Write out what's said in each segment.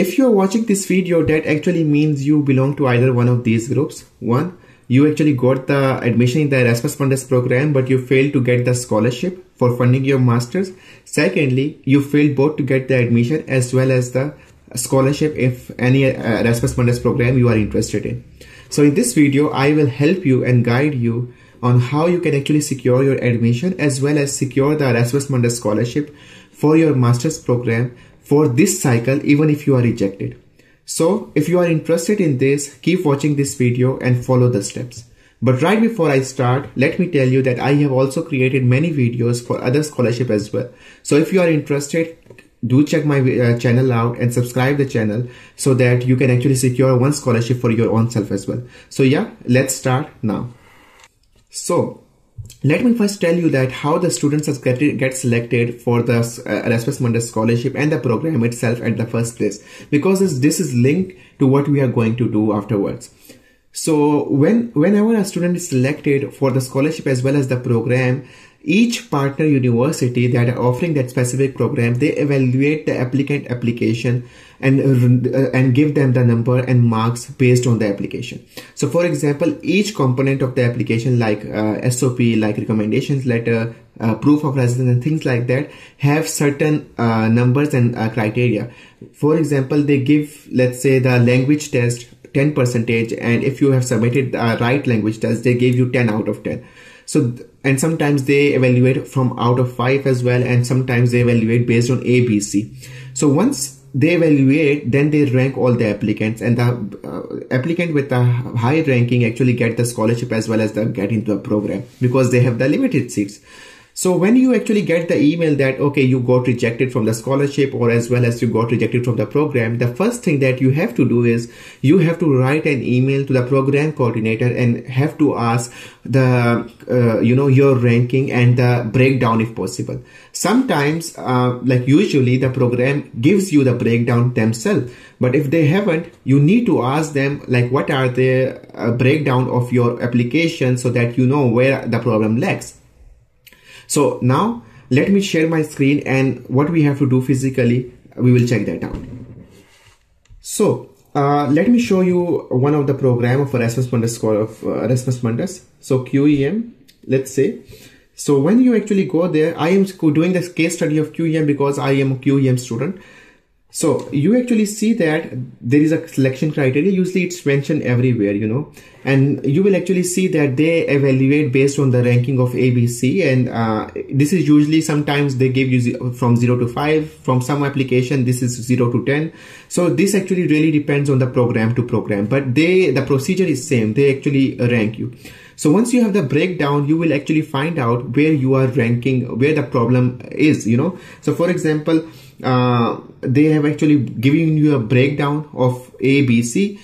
If you are watching this video, that actually means you belong to either one of these groups. One, you actually got the admission in the Erasmus Mundus program, but you failed to get the scholarship for funding your masters. Secondly, you failed both to get the admission as well as the scholarship if any Erasmus Mundus program you are interested in. So in this video, I will help you and guide you on how you can actually secure your admission as well as secure the Erasmus Mundus scholarship for your master's program for this cycle, even if you are rejected. So if you are interested in this, keep watching this video and follow the steps. But right before I start, let me tell you that I have also created many videos for other scholarship as well. So if you are interested, do check my channel out and subscribe the channel so that you can actually secure one scholarship for your own self as well. So yeah, let's start now. So let me first tell you that how the students get selected for the Erasmus Mundus scholarship and the program itself at the first place, because this is linked to what we are going to do afterwards. So whenever a student is selected for the scholarship as well as the program, each partner university that are offering that specific program, they evaluate the applicant application and give them the number and marks based on the application. So for example, each component of the application like SOP, like recommendations letter, proof of residence and things like that have certain numbers and criteria. For example, they give, let's say, the language test 10%, and if you have submitted the right language test, they give you 10 out of 10. So, and sometimes they evaluate from out of 5 as well, and sometimes they evaluate based on A, B, C. So once they evaluate, then they rank all the applicants, and the applicant with the high ranking actually get the scholarship as well as get into the program because they have the limited seats. So when you actually get the email that, okay, you got rejected from the scholarship or as well as you got rejected from the program, the first thing that you have to do is you have to write an email to the program coordinator and have to ask the, your ranking and the breakdown if possible. Sometimes, like usually the program gives you the breakdown themselves, but if they haven't, you need to ask them like what are the breakdown of your application so that you know where the problem lags. So now let me share my screen, and what we have to do physically, we will check that out. So let me show you one of the program of Erasmus Mundus. So QEM, let's say. So when you actually go there, I am doing this case study of QEM because I am a QEM student. So you actually see that there is a selection criteria. Usually it's mentioned everywhere, and you will actually see that they evaluate based on the ranking of ABC, and this is usually sometimes they give you from 0 to 5. From some application, this is 0 to 10. So this actually really depends on the program to program, but the procedure is same. They actually rank you. So once you have the breakdown, you will actually find out where you are ranking, where the problem is, So for example, they have actually given you a breakdown of A, B, C,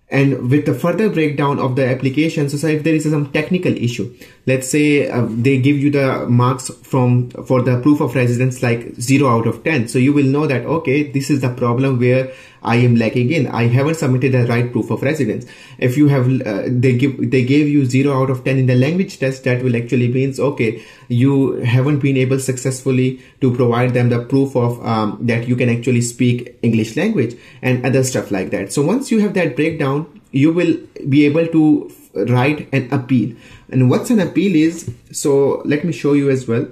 and with the further breakdown of the application. So if there is some technical issue, let's say they give you the marks for the proof of residence like 0 out of 10. So you will know that, okay, this is the problem where I am lacking in. I haven't submitted the right proof of residence. If you have, they gave you 0 out of 10 in the language test, that will actually means, okay, you haven't been able successfully to provide them the proof of that you can actually speak English language and other stuff like that. So once you have that breakdown, you will be able to write an appeal. And what's an appeal is, so let me show you as well.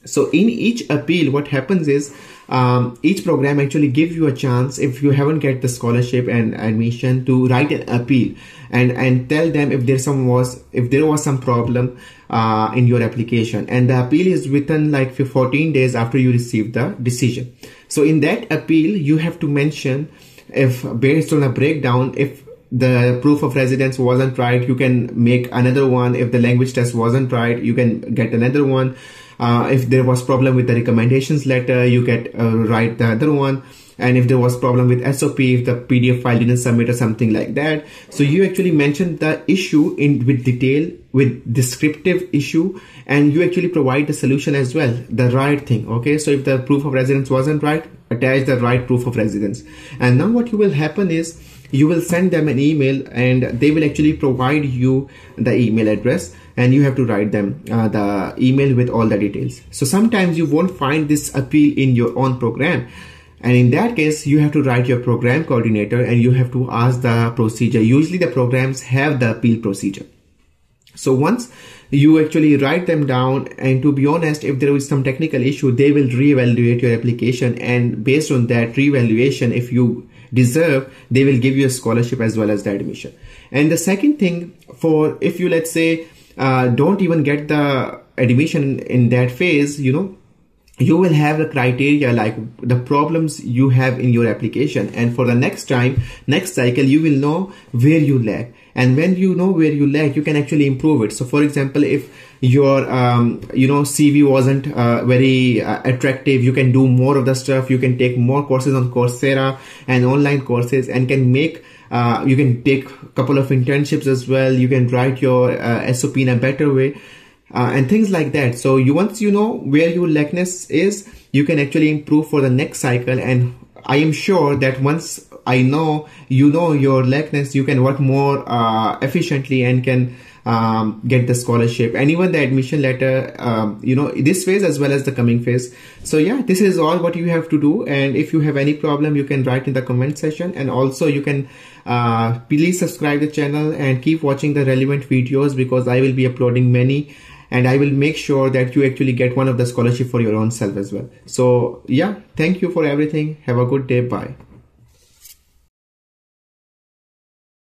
So in each appeal, what happens is each program actually gives you a chance, if you haven't get the scholarship and admission, to write an appeal and tell them if there was some problem in your application, and the appeal is written like 14 days after you receive the decision. So in that appeal, you have to mention, if based on a breakdown, if the proof of residence wasn't right, you can make another one. If the language test wasn't right, you can get another one. If there was problem with the recommendations letter, you get write the other one. And if there was problem with SOP, if the PDF file didn't submit or something like that, so you actually mention the issue with detail, with descriptive issue, and you actually provide the solution as well, the right thing. Okay, so if the proof of residence wasn't right, attach the right proof of residence. And now what will happen is you will send them an email, and they will actually provide you the email address, and you have to write them the email with all the details. So sometimes you won't find this appeal in your own program, And in that case, you have to write your program coordinator and you have to ask the procedure. Usually the programs have the appeal procedure. So once you actually write them down, and to be honest, if there is some technical issue, they will reevaluate your application, and based on that reevaluation, if you deserve, they will give you a scholarship as well as the admission. And the second thing, for if you, let's say, don't even get the admission in that phase, you will have the criteria like the problems you have in your application, and for the next cycle, you will know where you lack. And when you know where you lack, you can actually improve it. So for example, if your CV wasn't very attractive, you can do more of the stuff. You can take more courses on Coursera and online courses, and can make you can take a couple of internships as well. You can write your SOP in a better way. And things like that. So once you know where your lackness is, you can actually improve for the next cycle. And I am sure that once I know your lackness, you can work more efficiently and can get the scholarship and even the admission letter, this phase as well as the coming phase. So yeah, this is all what you have to do. And if you have any problem, you can write in the comment section. And also you can please subscribe the channel and keep watching the relevant videos, because I will be uploading many. And I will make sure that you actually get one of the scholarship for your own self as well. So yeah, thank you for everything. Have a good day. Bye.